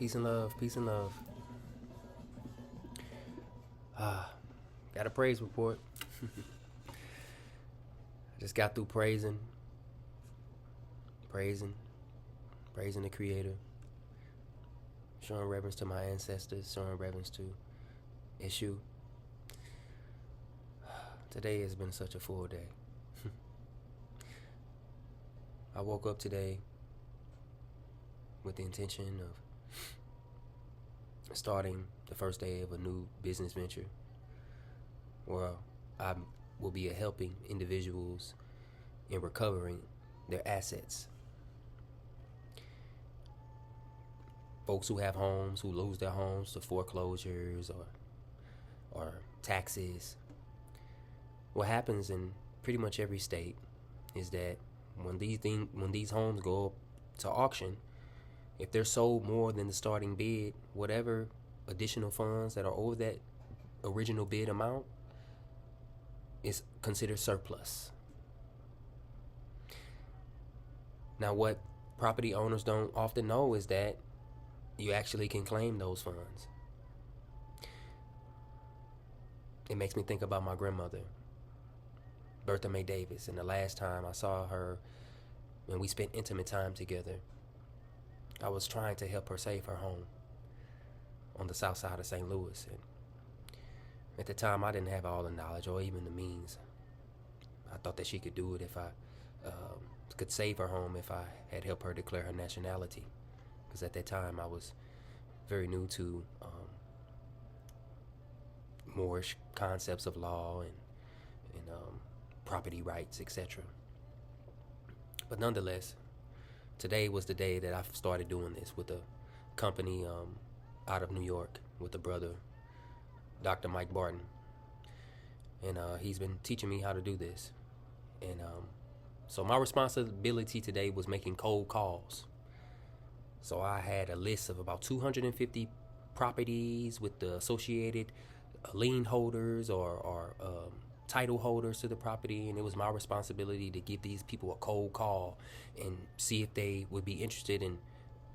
Peace and love. Peace and love. Got a praise report. I just got through praising the Creator, showing reverence to my ancestors, showing reverence to Ishu. Today has been such a full day. I woke up today with the intention of starting the first day of a new business venture where I will be helping individuals in recovering their assets. Folks who have homes, who lose their homes to foreclosures or taxes. What happens in pretty much every state is that when these homes go up to auction, if they're sold more than the starting bid, whatever additional funds that are over that original bid amount is considered surplus. Now, what property owners don't often know is that you actually can claim those funds. It makes me think about my grandmother, Bertha Mae Davis, and the last time I saw her when we spent intimate time together, I was trying to help her save her home on the south side of St. Louis. And at the time, I didn't have all the knowledge or even the means. I thought that she could do it if I could save her home if I had helped her declare her nationality. Because at that time, I was very new to Moorish concepts of law and property rights, etc. But nonetheless, today was the day that I started doing this with a company out of New York with a brother, Dr. Mike Barton. And he's been teaching me how to do this. And so my responsibility today was making cold calls. So I had a list of about 250 properties with the associated lien holders or title holders to the property, and it was my responsibility to give these people a cold call and see if they would be interested in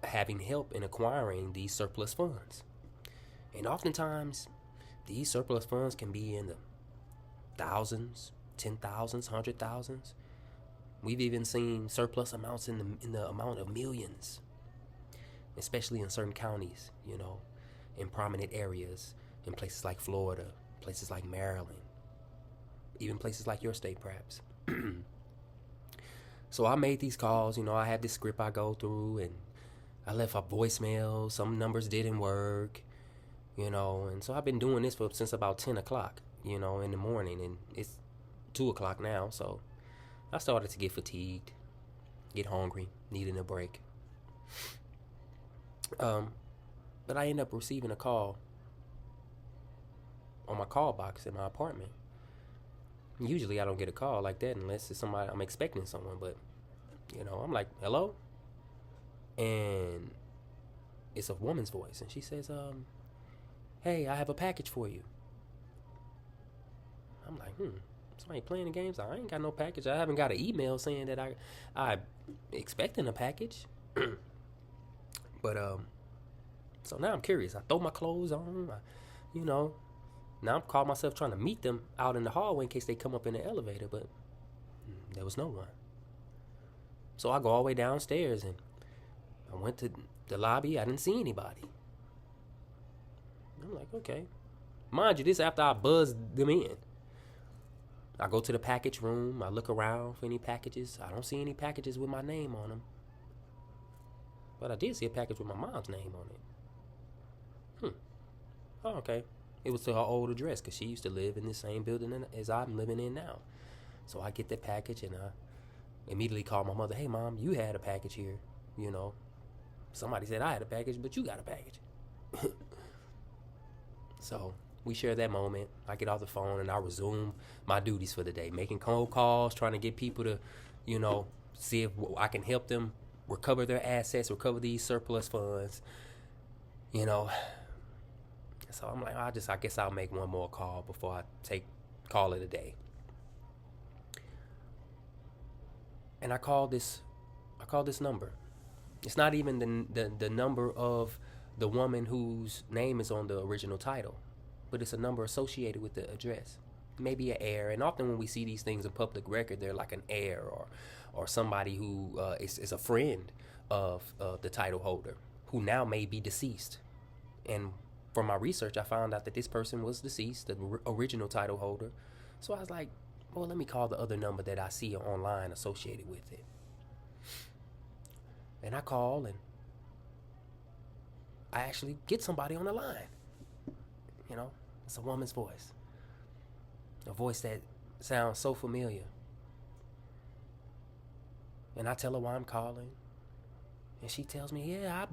having help in acquiring these surplus funds. And oftentimes, these surplus funds can be in the thousands, 10,000s, 100,000s. We've even seen surplus amounts in the amount of millions, especially in certain counties, in prominent areas, in places like Florida, places like Maryland, even places like your state, perhaps. So I made these calls. I have this script I go through, and I left a voicemail. Some numbers didn't work, and so I've been doing this since about 10 o'clock, in the morning, and it's 2 o'clock now, so I started to get fatigued, get hungry, needing a break. But I ended up receiving a call on my call box in my apartment. Usually I don't get a call like that unless it's somebody I'm expecting someone, but I'm like, hello? And it's a woman's voice, and she says, hey, I have a package for you. I'm like, somebody playing the games? I ain't got no package. I haven't got an email saying that I expecting a package. But so now I'm curious. I throw my clothes on, now I'm calling myself trying to meet them out in the hallway in case they come up in the elevator, but there was no one. So I go all the way downstairs, and I went to the lobby. I didn't see anybody. I'm like, okay. Mind you, this after I buzzed them in. I go to the package room. I look around for any packages. I don't see any packages with my name on them. But I did see a package with my mom's name on it. Oh, okay. It was to her old address because she used to live in the same building as I'm living in now. So I get the package, and I immediately call my mother. Hey, Mom, you had a package here. Somebody said I had a package, but you got a package. So we share that moment. I get off the phone, and I resume my duties for the day, making cold calls, trying to get people to, see if I can help them recover their assets, recover these surplus funds. So I'm like, I guess I'll make one more call before I call it a day. And I call this number. It's not even the number of the woman whose name is on the original title, but it's a number associated with the address. Maybe an heir, and often when we see these things in public record, they're like an heir or somebody who is a friend of the title holder, who now may be deceased. And from my research, I found out that this person was deceased, the original title holder. So I was like, well, let me call the other number that I see online associated with it. And I call, and I actually get somebody on the line. You know, it's a woman's voice. A voice that sounds so familiar. And I tell her why I'm calling. And she tells me, yeah,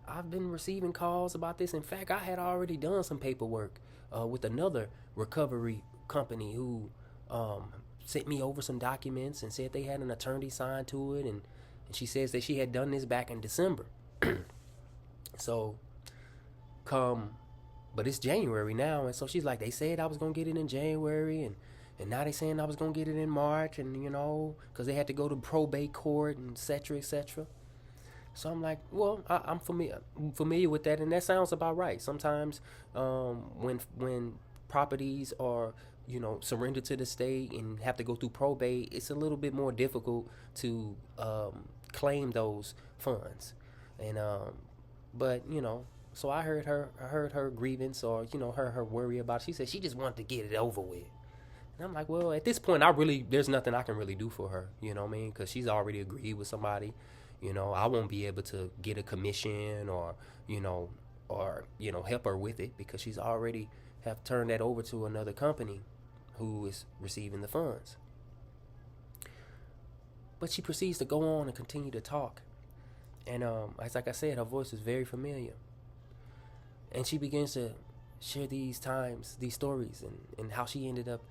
I've been receiving calls about this. In fact, I had already done some paperwork with another recovery company who sent me over some documents and said they had an attorney signed to it. And she says that she had done this back in December. So but it's January now, and so she's like, they said I was going to get it in January, and now they saying I was going to get it in March, and, you know, because they had to go to probate court, and et cetera, et cetera. So I'm like, well, I'm familiar with that, and that sounds about right. Sometimes when properties are, you know, surrendered to the state and have to go through probate, it's a little bit more difficult to claim those funds. And but, you know, so I heard her grievance, or, you know, her worry about it. She said she just wanted to get it over with. And I'm like, well, at this point, there's nothing I can really do for her, you know what I mean? Because she's already agreed with somebody. You know, I won't be able to get a commission or help her with it, because she's already have turned that over to another company who is receiving the funds. But she proceeds to go on and continue to talk. And as like I said, her voice is very familiar. And she begins to share these stories, and how she ended up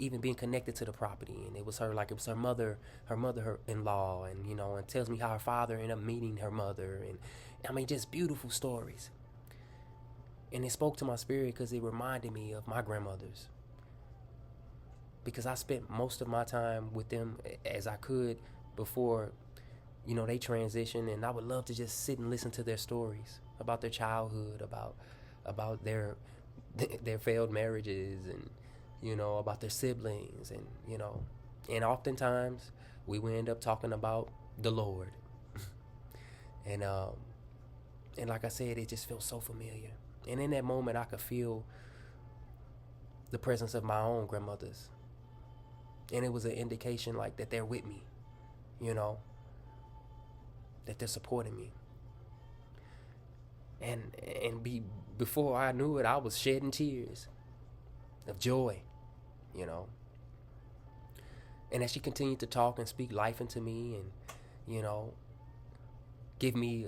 even being connected to the property. And it was her mother-in-law, and, you know, and tells me how her father ended up meeting her mother. And I mean, just beautiful stories. And it spoke to my spirit because it reminded me of my grandmothers. Because I spent most of my time with them as I could before, you know, they transitioned, and I would love to just sit and listen to their stories about their childhood, about their failed marriages, and, you know, about their siblings, and, you know, and oftentimes we would end up talking about the Lord. And like I said, it just feels so familiar. And in that moment, I could feel the presence of my own grandmothers. And it was an indication like that they're with me, you know, that they're supporting me. And before I knew it, I was shedding tears of joy, you know. And as she continued to talk and speak life into me, and, you know, give me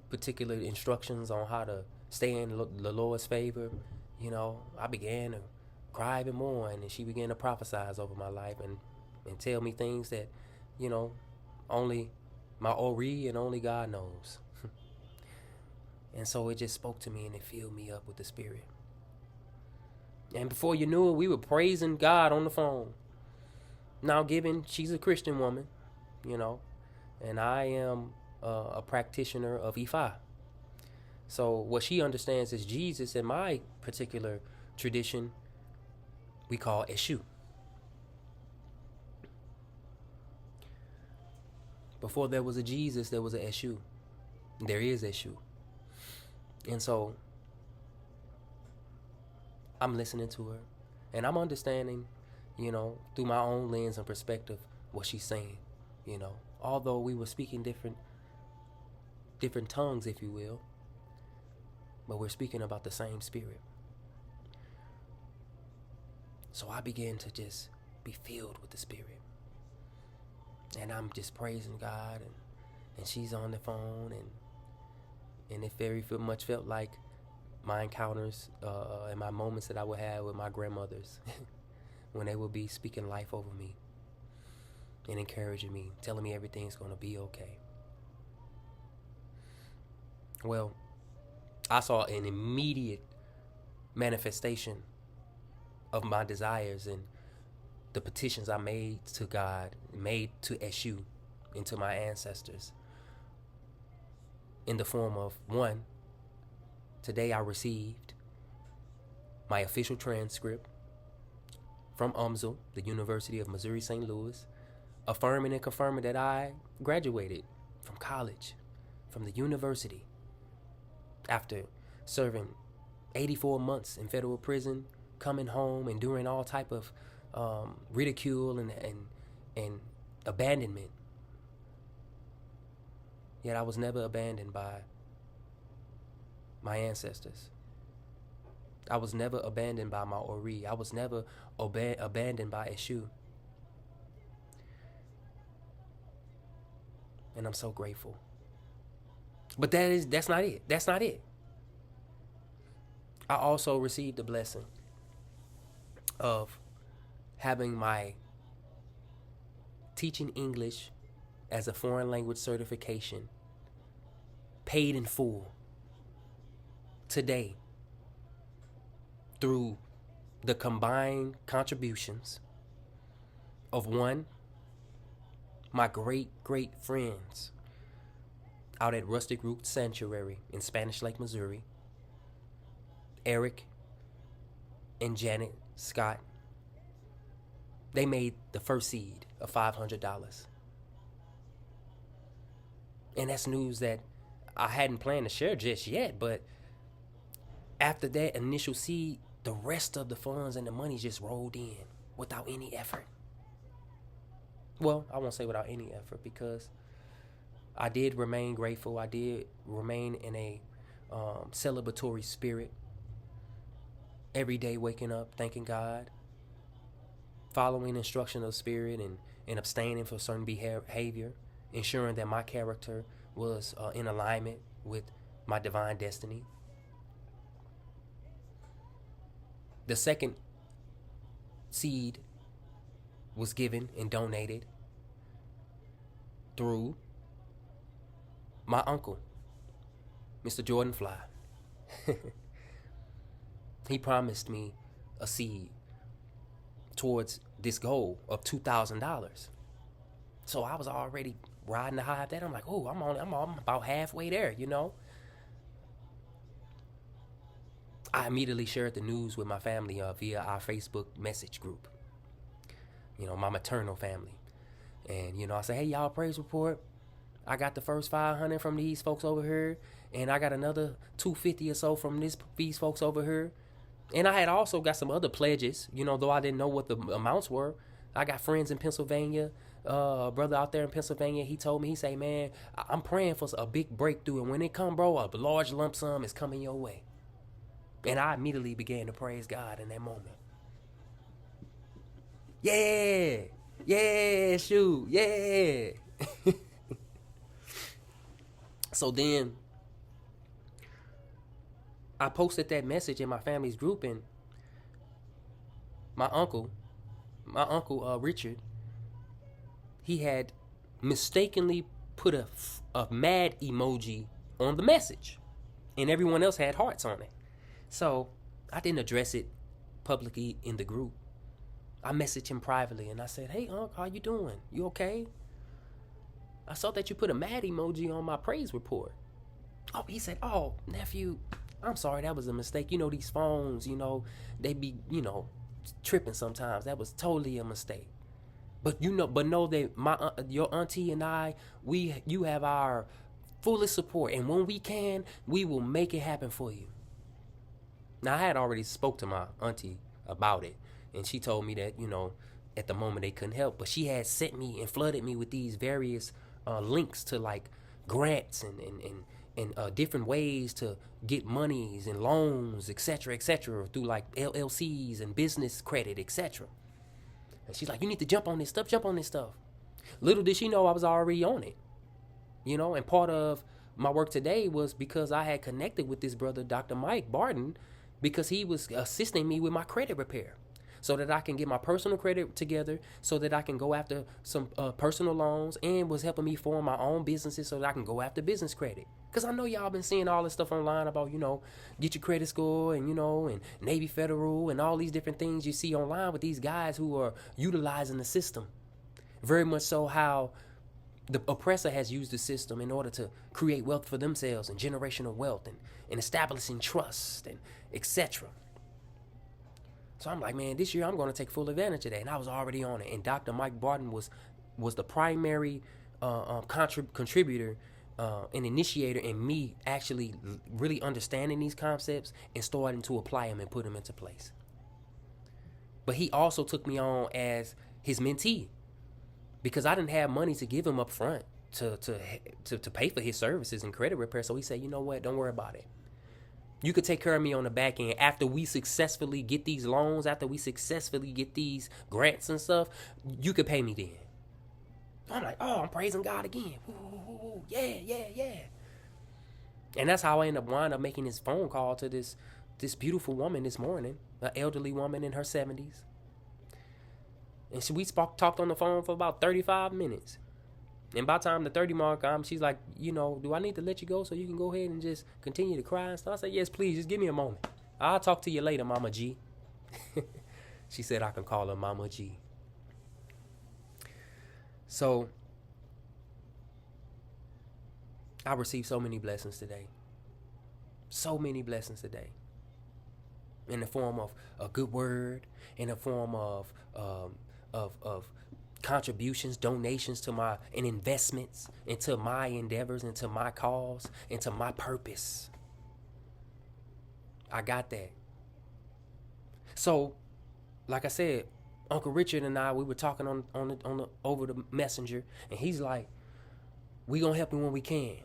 particular instructions on how to stay in the Lord's favor, you know, I began to cry even more, and she began to prophesize over my life and tell me things that, you know, only my Ori and only God knows. And so it just spoke to me, and it filled me up with the Spirit. And before you knew it, we were praising God on the phone. Now, given she's a Christian woman, you know, and I am a practitioner of Ifa. So what she understands is Jesus. In my particular tradition, we call Eshu. Before there was a Jesus, there was a Eshu. There is Eshu. And so I'm listening to her, and I'm understanding, you know, through my own lens and perspective, what she's saying, you know. Although we were speaking different tongues, if you will, but we're speaking about the same Spirit. So I began to just be filled with the Spirit. And I'm just praising God, and she's on the phone, and it very much felt like my encounters and my moments that I would have with my grandmothers when they would be speaking life over me and encouraging me, telling me everything's going to be okay. Well, I saw an immediate manifestation of my desires and the petitions I made to God, made to Eshu, and to my ancestors, in the form of, one, Today I received my official transcript from UMSL, the University of Missouri St. Louis, affirming and confirming that I graduated from college, from the university, after serving 84 months in federal prison, coming home, enduring all type of ridicule and abandonment. Yet I was never abandoned by my ancestors. I was never abandoned by my Ori. I was never abandoned by Eshu. And I'm so grateful. But that's not it. That's not it. I also received the blessing of having my teaching English as a foreign language certification paid in full today through the combined contributions of one, my great friends out at Rustic Root Sanctuary in Spanish Lake, Missouri, Eric and Janet Scott. They made the first seed of $500. And that's news that I hadn't planned to share just yet, but after that initial seed, the rest of the funds and the money just rolled in without any effort. Well, I won't say without any effort, because I did remain grateful. I did remain in a celebratory spirit. Every day waking up, thanking God, following instruction of spirit, and abstaining from certain behavior, ensuring that my character was in alignment with my divine destiny. The second seed was given and donated through my uncle, Mr. Jordan Fly. He promised me a seed towards this goal of $2,000. So I was already riding the high of that. I'm like, oh, I'm about halfway there, you know. I immediately shared the news with my family via our Facebook message group. You know, my maternal family. And, you know, I say, hey, y'all, praise report. I got the first 500 from these folks over here, and I got another 250 or so from these folks over here. And I had also got some other pledges, you know, though I didn't know what the amounts were. I got friends in Pennsylvania, a brother out there in Pennsylvania. He told me, he say, man, I'm praying for a big breakthrough, and when it come, bro, a large lump sum is coming your way. And I immediately began to praise God in that moment. Yeah, shoot, yeah. So then I posted that message in my family's group, and my uncle Richard, he had mistakenly put a mad emoji on the message, and everyone else had hearts on it. So I didn't address it publicly in the group. I messaged him privately, and I said, hey, Unc, how you doing? You okay? I saw that you put a mad emoji on my praise report. Oh, he said, oh, nephew, I'm sorry, that was a mistake. You know, these phones, you know, they be, you know, tripping sometimes. That was totally a mistake. But know that your auntie and I, you have our fullest support, and when we can, we will make it happen for you. Now, I had already spoke to my auntie about it, and she told me that, you know, at the moment they couldn't help, but she had sent me and flooded me with these various links to like grants and different ways to get monies and loans, etc., through like LLCs and business credit, etc. And she's like, you need to jump on this stuff. Little did she know I was already on it, you know. And part of my work today was because I had connected with this brother, Dr. Mike Barton, because he was assisting me with my credit repair, so that I can get my personal credit together, so that I can go after some personal loans, and was helping me form my own businesses so that I can go after business credit. Because I know y'all been seeing all this stuff online about, you know, get your credit score and, you know, and Navy Federal and all these different things you see online with these guys who are utilizing the system. Very much so how The oppressor has used the system in order to create wealth for themselves and generational wealth and establishing trust and etc. So I'm like, man, this year I'm going to take full advantage of that. And I was already on it. And Dr. Mike Barton was the primary contributor an initiator in me actually really understanding these concepts and starting to apply them and put them into place. But he also took me on as his mentee because I didn't have money to give him up front to pay for his services and credit repair. So he said, you know what, don't worry about it. You could take care of me on the back end after we successfully get these loans, after we successfully get these grants and stuff. You could pay me then. I'm like, oh, I'm praising God again. Ooh, yeah. And that's how I wind up making this phone call to this beautiful woman this morning, an elderly woman in her 70s. And we talked on the phone for about 35 minutes. And by the time the 30 mark, she's like, do I need to let you go so you can go ahead and just continue to cry and stuff? I said, yes, please, just give me a moment. I'll talk to you later, Mama G. She said I can call her Mama G. So I received so many blessings today. So many blessings today. In the form of a good word, in the form of contributions, donations to and investments into my endeavors, into my cause, into my purpose. I got that. So, like I said, Uncle Richard and I, we were talking on over the messenger, and he's like, "We gonna help you when we can."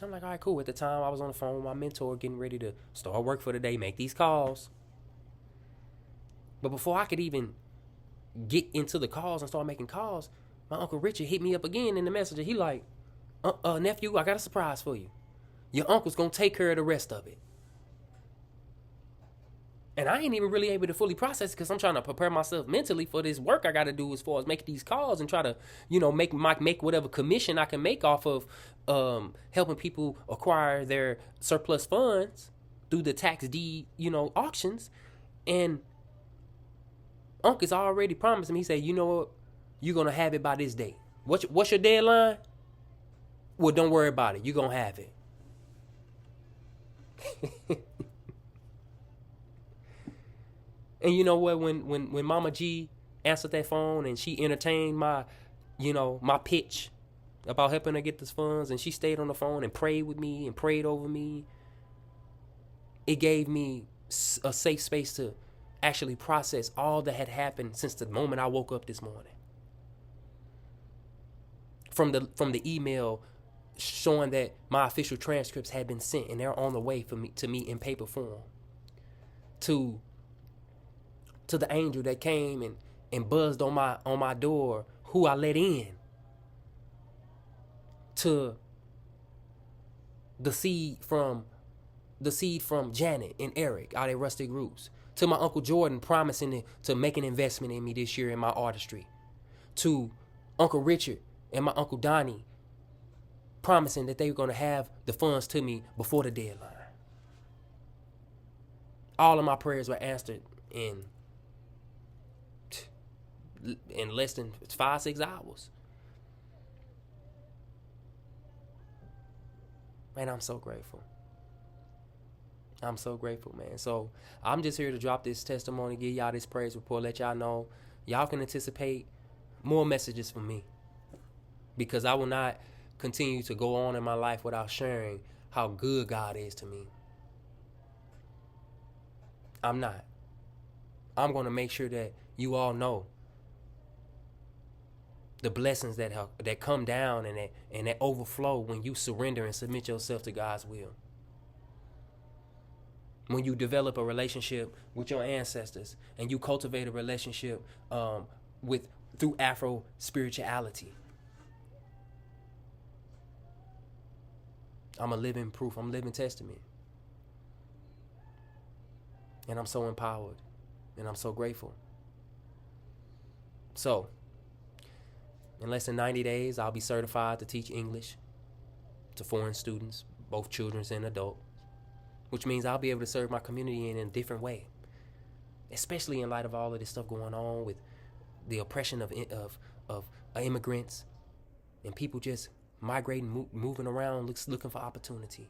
I'm like, all right, cool. At the time, I was on the phone with my mentor, getting ready to start work for the day, make these calls. But before I could even get into the calls and start making calls, my Uncle Richard hit me up again in the messenger. He like, nephew, I got a surprise for you. Your uncle's gonna take care of the rest of it. And I ain't even really able to fully process it because I'm trying to prepare myself mentally for this work I got to do as far as making these calls and try to, make whatever commission I can make off of helping people acquire their surplus funds through the tax deed, auctions. And Uncle's already promised me. He said, you know what? You're going to have it by this date. What's your deadline? Well, don't worry about it. You're going to have it. And you know what? When Mama G answered that phone and she entertained my pitch about helping her get these funds, and she stayed on the phone and prayed with me and prayed over me, it gave me a safe space to actually process all that had happened since the moment I woke up this morning. From the email showing that my official transcripts had been sent and they're on the way to me in paper form, to the angel that came and buzzed on my door, who I let in, to the seed from Janet and Eric out at Rustic Roots, to my Uncle Jordan promising to make an investment in me this year in my artistry, to Uncle Richard and my Uncle Donnie promising that they were going to have the funds to me before the deadline. All of my prayers were answered in less than 5-6 hours. Man, I'm so grateful. I'm so grateful, man. So I'm just here to drop this testimony, give y'all this praise report, let y'all know y'all can anticipate more messages from me, because I will not continue to go on in my life without sharing how good God is to me. I'm not. I'm going to make sure that you all know the blessings that come down and that overflow when you surrender and submit yourself to God's will. When you develop a relationship with your ancestors and you cultivate a relationship through Afro spirituality. I'm a living proof. I'm a living testament. And I'm so empowered. And I'm so grateful. So, in less than 90 days, I'll be certified to teach English to foreign students, both children and adults, which means I'll be able to serve my community in a different way, especially in light of all of this stuff going on with the oppression of of immigrants and people just migrating, moving around, looking for opportunity.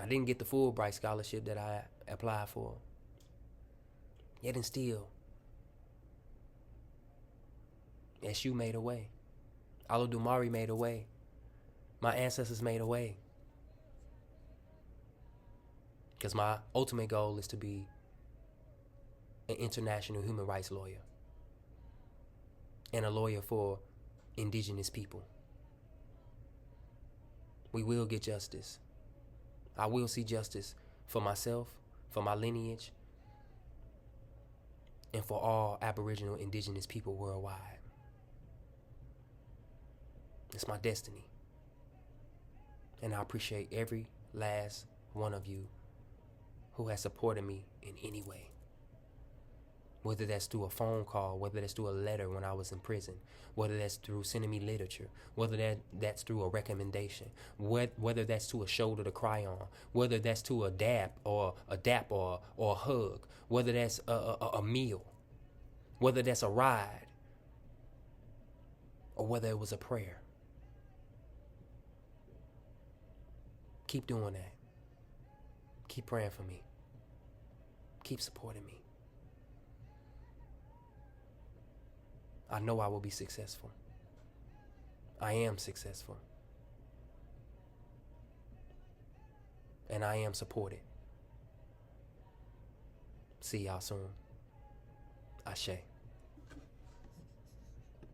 I didn't get the Fulbright scholarship that I applied for. Yet and still, SU made a way. Olodumare made a way. My ancestors made a way. Because my ultimate goal is to be an international human rights lawyer and a lawyer for indigenous people. We will get justice. I will see justice for myself, for my lineage, and for all Aboriginal indigenous people worldwide. It's my destiny. And I appreciate every last one of you who has supported me in any way. Whether that's through a phone call, whether that's through a letter when I was in prison, whether that's through sending me literature, whether that's through a recommendation, whether that's to a shoulder to cry on, whether that's to a dap or a hug, whether that's a meal, whether that's a ride, or whether it was a prayer. Keep doing that. Keep praying for me. Keep supporting me. I know I will be successful. I am successful. And I am supported. See y'all soon. Ashe.